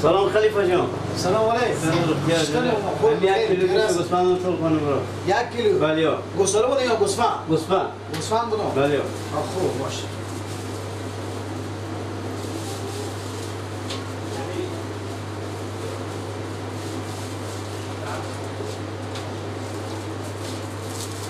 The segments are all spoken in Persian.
سلام خلیفه جان. سلام علیکم. من یک کیلو گوشت گوسفند رو طول کنم برو. 1 کیلو. بله. گوساله بوده یا گوسفند؟ گوسفند. گوسفند بوده. بله. خوب باشه.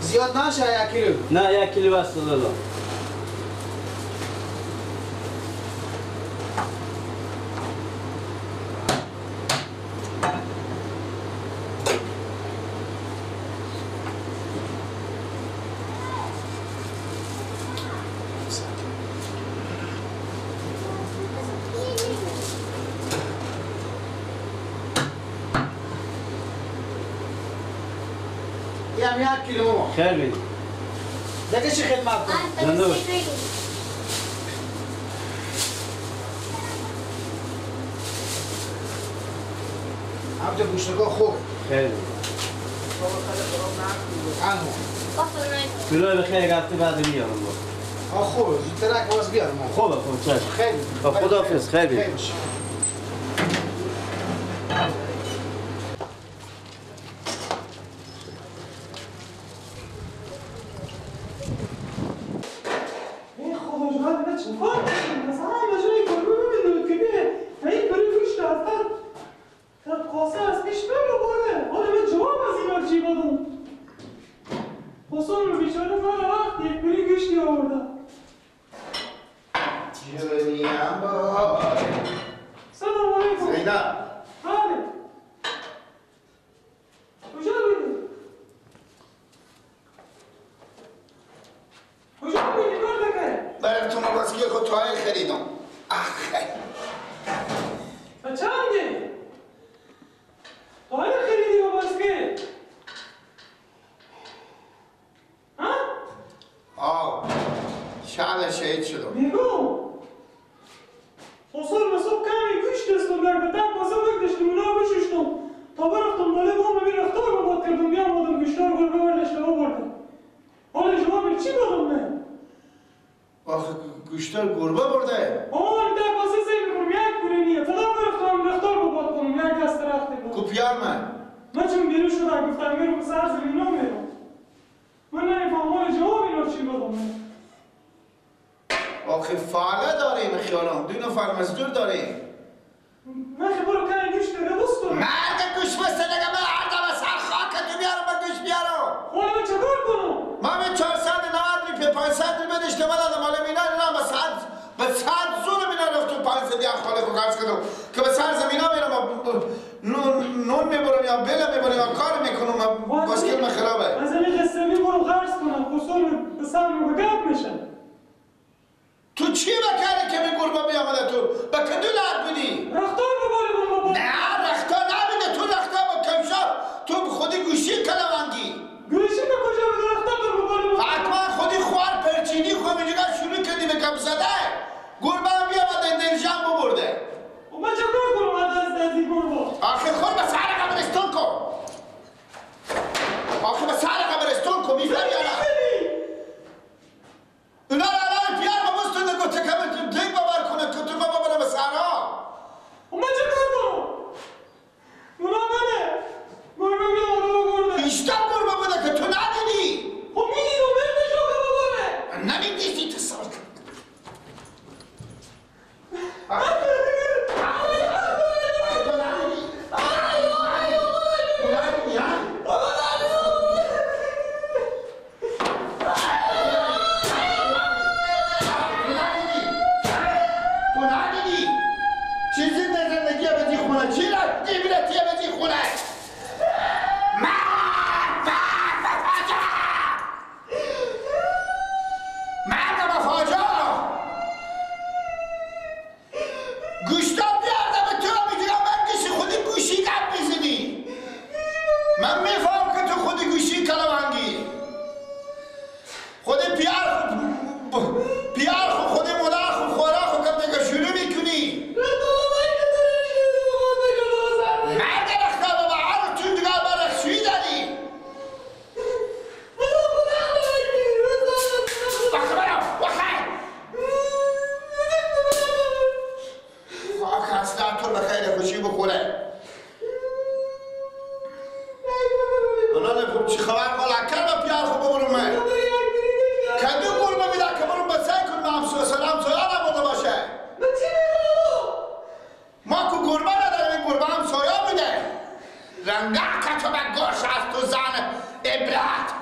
زیاد نشه 1 کیلو. نه 1 کیلو بس دادم. هم 1 کیلو ماما. خیر بید. دیگه چی خدمت کنم؟ زنده باش. همجا گوشتگاه خوب. خیر بید. انو. کلوی بخیر یک هفته بعد میارم با. خوبه زودتر که باز بیارم. خوبه خوب چشم. خیلی. خداحافظ خیر بید. خیلی باشه. گوشتار گربه برده؟ در واسه سیل کنم 1 پوله نیه فقط برفتم رفتار رو باد کنم 1 دست رفته بود کوپیار من چون بیرون شدم گفتم میرم سر زمین ها میرم من نمیفهم حال جواب اینا چی بدم آخه فعله داریم خیالم 2 نفر مزدور داریم من برو کنی گوشت رو بست کنم مرد گوشت بسته دیگه من هر دم سر خاکتو بیارم من گوشت بیارم حالا من چکار کنم؟ من به 490 روپیه 500 روپیه داشته بدادم حالا مینا نه به صد زون مینا رفت تو 500 یا خاله کو قرض کردم که به سر زمین ها میرم نون میبرم یا بله میبرم یا کار میکنم باسکل من خرابه از این قصه میبرم قرض کنم خصوصا به سر گپ میشه تو چی بکره که می گربه بیامده تو؟ به کدو لعب بدی؟ رختار بباری بابا نه رختار نبیده تو رختار با کمشا تو خودی گوشی کلوانگی گوشی به کجا بده رختار بباری بابا حتما خودی خوار پرچینی خود میجگه شروع کردی به کم زده گربه هم بیامده درجام ببرده و من چکار کنم از این گربه؟ آخه خود به سر قبرستون کن آخه به سر قبرستون کن میفهمی یا نه؟ اونا را پیار با مستون نگو تکمه دیگ ببر کنه که تو ببره به سرها و من چکار کنم؟ اونا بده گربه بیامده بیشتر گربه بوده که تو ندیدی خب میدید و مردشو که ببره نمیدیدی تو سال چه خبر قلق کرد پیار خوب ببرم من کدو گربه میده که برم بسای کنم همسو سلام سویا نبوده باشه ما که گربه نداریم این گربه هم سویا بوده رنگه که تو به گوش از تو زن عبرت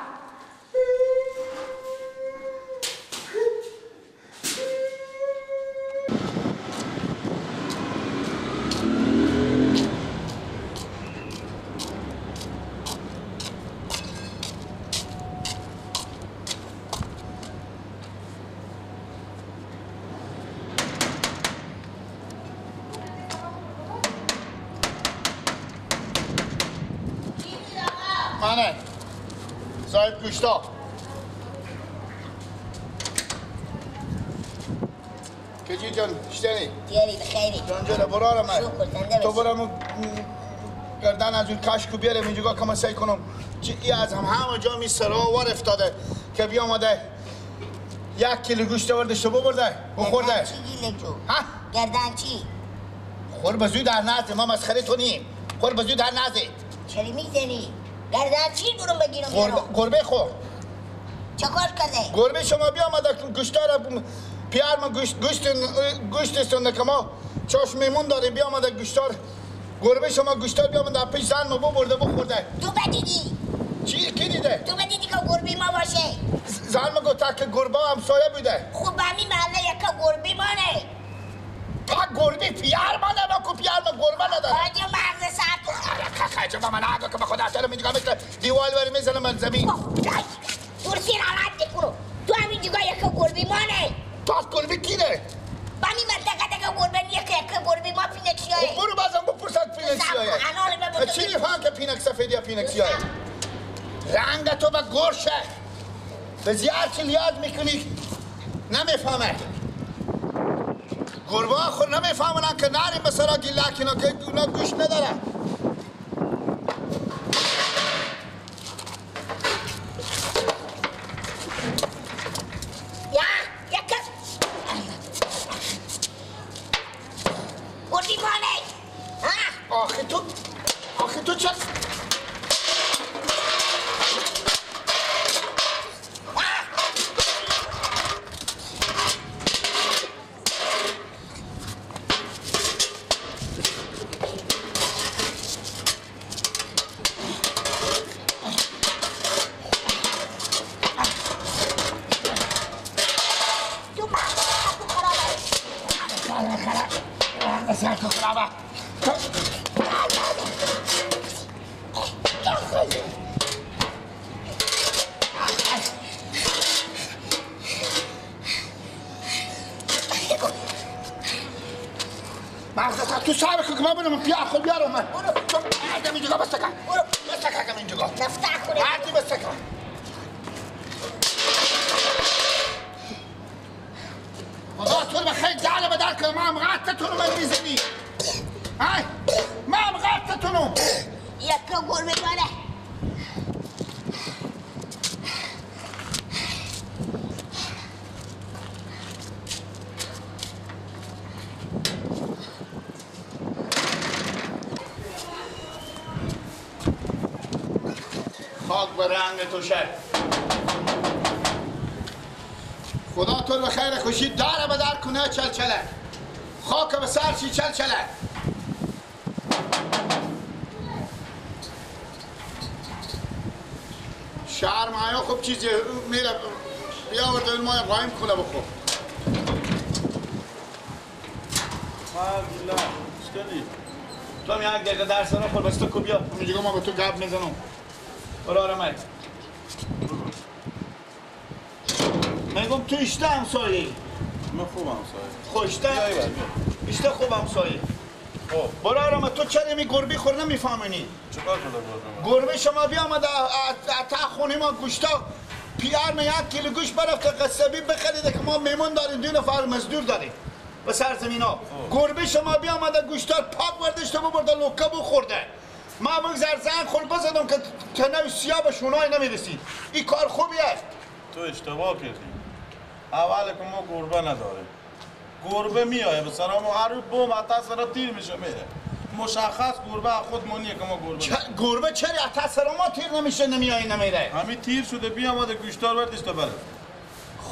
منه صاحب گوشتا کجی جان شتنی دیاری بخیری جان جان برارم من شکر زنده تو باشی. برم گردن از اون کشکو بیارم اینجا که من سعی کنم ای از همه جا می سراور افتاده که بیا آمده 1 کیلو گوشت وردشته ببرده بخورده گردن چی گیله جو؟ ها؟ گردن چی؟ خور بزوی در نزده ما مسخره تو نیم خور بزوی در نزده چری میزنی؟ گردن چی برون بگیرم بیارم؟ گربه خور چه کار کرده؟ گربه شما بیا آمده گوشتا را پیار ما گوشت استونده که ما چاش میمون داریم بیا آمده گوشتار گربه شما گوشتار بیا آمده پیش زن ما ببرده بخورده تو بدیدی؟ چی؟ کی دیده؟ تو بدیدی که گربه ما باشه؟ زن ما گفته که گربه هم سایه بوده خوب همین محله یکا گربه مانه تا گربه پیار ما نداره که پیار ما گربه نداره آجا مغز سر تو خیلی من نگه که به خدا اصلا میگم مثل دیوال بری میزنم من زمین ترسی رالت کنو تو همین جگاه یکا گربه مانه تاست گربه کی ده؟ با می منطقه دکا گربه نیه که یکا گربه ما پینک سیاه برو بازم بپرسد پینک سیاه چی نفهم که پینک سفیدی یا پینک سیاه رنگ تو به گرشه به زیاد چی لیاد میکنی نمیفهمه گربه خور نمیفهمن که نریم به سرا گیله کنه که اونا گوش ندارن گربه مانه آخه تو چه تو صاحب که ما برم پیار خود بیارم من تو آدم اینجا بسته کن بسته کن اینجا نفتح کنه هرچی بسته کن خدا تو رو بخیر جعل بدر که ما هم غطتون رو من میزنی ما هم غطتون رو یکا گربه مانه خاک به رنگ تو شه خدا تو رو بخیر خوشی داره به در کنه چلچله خاک به سر چی چلچله شهر مایا خوب چیزی میره بیا ورده این مایا قایم کنه بخور مالله چطوری؟ تو هم یک دقیقه درس نخور بس تو بیا میگم ما به تو گپ میزنم برو آرامت میگم تو اشته همسایه من خوب همسایه خوشته بیایی بر اشته خوب همسایه خب برو آرامت تو چرا می گربه خور نمیفهمونی چکار شده گربه گربه شما بیا آمده تا خونه ما گوشتا پیار می 1 کیلو گوشت برفته قصبی بخریده که ما میمون داریم 2 نفر مزدور داریم به سرزمین ها گربه شما بیا آمده گوشتا پاک برداشته ببرده لوکه بخورده ما بگذار زن خور بزدم که نوی سیاه به شونای نمیرسید این کار خوبیه تو اشتباه کردی اول که ما گربه نداریم گربه میایه به سر ما هر روز بوم حتی سر تیر میشه میره مشخص گربه خود مونیه که ما گربه گربه چرا تا سر ما تیر نمیشه نمیای نمیره همین تیر شده بیا آمده گوشتار بردش تا بره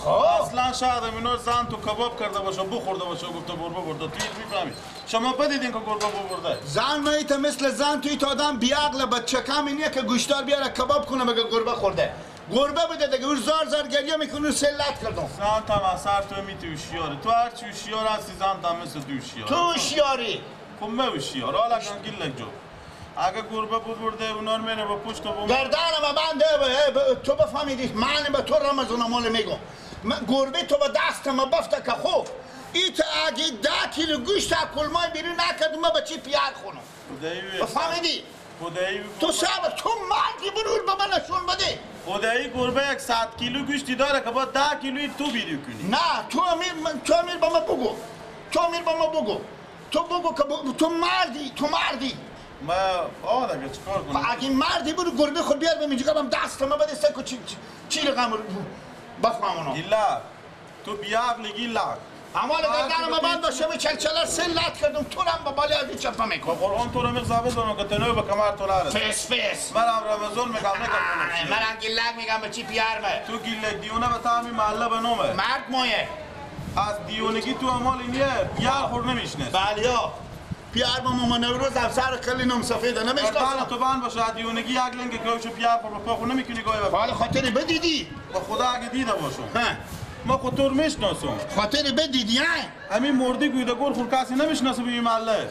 خب اصلا شاید اینا زن تو کباب کرده باشه بخورده باشه گفته گربه برده تیر میفهمید شما بدیدین که گربه برده زن میت مثل زن توی تا آدم بیعقل بچه کم اینیه که گوشتار بیاره کباب کنه بگه گربه خورده گربه بوده دیگه اون زار گریه میکنه و سلت کردم زن تا اثر تو میتی هوشیاری تو هر چی هوشیار هستی زن تا مثل تو هوشیار تو هوشیاری خب من هوشیار حالا کن گیلک جو اگه گربه برده اونا رو میره با پشت و گردانم بنده تو بفهمیدی من به تو رمزون مال میگم گربه تو به دستم بفته که خوب ایت اگه 10 کیلو گوشت کلمای بیرون نکرد ما به چی پیار خونم بفهمیدی تو صبر تو مردی برور به من نشون بده خدایی گربه 100 کیلو گوشتی داره که با 10 کیلوی تو بیرو کنی نه تو امیر به من بگو تو بگو که تو مردی ما آده که چکار کنم اگه مردی برو گربه خود بیار به میجگه بم دست ما بده سکو چی رقم بفهمونو گیلا تو بیاقلی گیلا اما گردن ما بند باشه به چلچلر سلت کردم تو رم با بالی از این چپا میکن قرآن تو رو میخزابه دونو که تنوی به کمر تو لاره فس من رمزون میگم نکنم من گیلک میگم به چی پیارمه تو گیلک دیونه به تامی محله به نومه مرد مایه از دیونگی تو امال اینیه پیار خور نمیشنه بالیا پیار با ماما نوروز افسر کلی نم سفیده نمیشناسم گردان تو بند باشه از دیونگی یک لنگ گوش پیار خور به خور نمیکنی گاهی حال خاطری بدیدی با خدا اگه دیده باشم ما خطور میشناسم خاطری بدیدی ها همین مردی گویده گر خور کسی نمیشناسه به این محله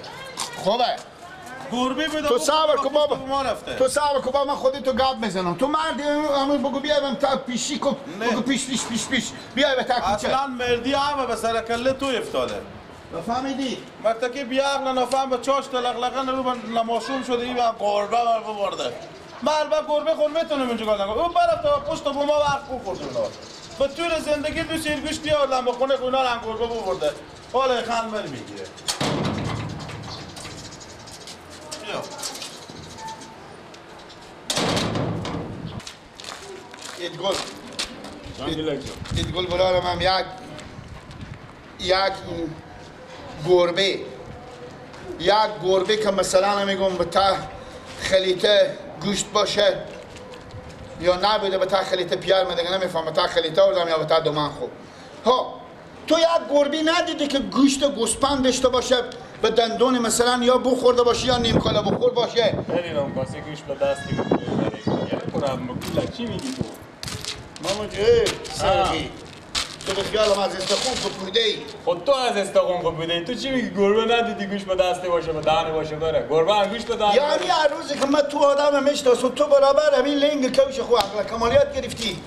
خوبه گربه بده تو صبر کن بابا ما رفته تو صبر کن بابا من خودی تو گاب میزنم تو مردی همون بگو بیایم تا پیشی کن بگو پیش بیای به تا کوچه اصلا مردی همه به سر کله تو افتاده فهمیدی مرتکی بیاق نفهم به چاش تلقلقن رو به نماشوم شده این به گربه مرفو برده مربه گربه خور میتونم اینجا کار نکنم اون برفت تا پشت با ما وقت خوب خورد اونا به طور زندگی دو سیر گوشت بیاردم به خونه اونا هم گربه برده حالا خان بر میگیره بیا ایدگل بلالم هم یک گربه که مثلا میگم به تا خلیته گوشت باشه یا نبوده به تا خلیته پیار من دیگه نمیفهم به تا خلیته بردم یا به تا دومن خوب ها تو یک گربه ندیدی که گوشت گوسپند داشته باشه به دندون مثلا یا بخورده باشه یا نیم کالا بخور باشه ندیدم کسی گوشت به دستی کنم چی میگی تو؟ ماما سرگی تو به خیالم از استخون کپویده ای خود تو از استقون بوده تو چی میگی گربه ندیدی گوشت به دسته باشه به دهنه باشه بره گربه هم گوشت به دهنه یعنی هر روزی که من تو آدم میشناسم تو برابر همین لنگ کوش خو عقل کمالیات گرفتی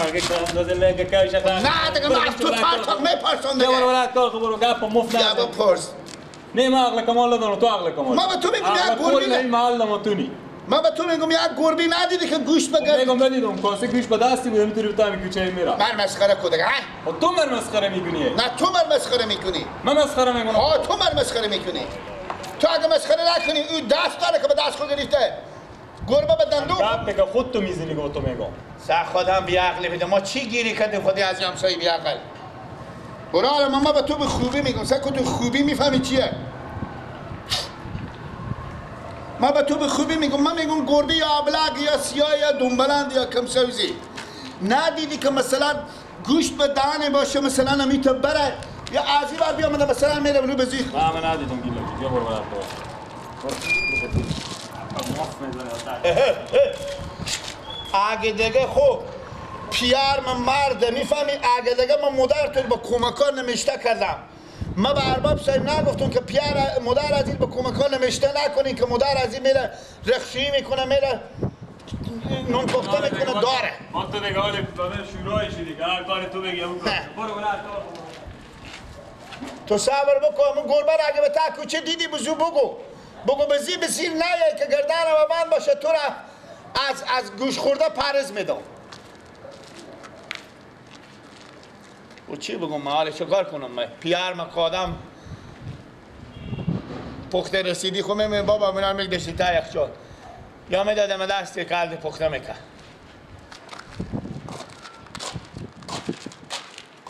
اگه که اندازه لنگ کوش نه دیگه من تو فرق میپرسم دیگه برو ولات کار برو گپ مفت یا نه بپرس نه ما عقل کمال ندارم تو عقل کمال ما به تو میگم یک کل گربه این محل نماتونی من به تو میگم یک گربه ندیدی که گوشت بگرد میگم ندیدم کسی گوشت به دستی بوده میتونی بتامی کوچه میرا من مسخره کده ها خود تو من مسخره میکنی نه تو من مسخره میکنی من مسخره میکنم ها تو من مسخره میکنی تو اگه مسخره نکنی او دست داره که به دست خود گرفته گربه به دندون گپ که خود تو میزنی که تو میگم سه خودم بیعقلی بده ما چی گیری کردیم خودی از همسایه بیعقل برای ما به تو به خوبی میگم سه تو خوبی میفهمی چیه ما به تو به خوبی میگم من میگم گربه یا ابلق یا سیاه یا دنبلند یا کمسوزی ندیدی که مثلا گوشت به دهنه باشه مثلا نمیتونه بره یا ازی بر بیامده مثلا میره رو بزی من ندیدم گیلو بیا برو ولات اگه دیگه خوب پیار من مرده میفهمی اگه دیگه من مدر تو با کمکان نمیشته کردم ما به ارباب صاحب نگفتم که پیار مدر عزیز با کمکان نمیشته نکنین که مدر عزیز میره رخشی میکنه میره نون پخته میکنه داره ما تو دیگه حالی شروعی شدی که هر کاری تو بگی برو ولات تو صبر بکن من گربه را اگه به تا کوچه دیدی بزو بگو بزی بسیر نیه که گردن و من باشه تو را از گوش خورده پرز میدم و چی بگم محاله چه کار کنم من پیار مقادم پخته رسیدی خب میمون بابا منم میگدشتی تا یخ شد یا میدادم دستی کلد پخته میکن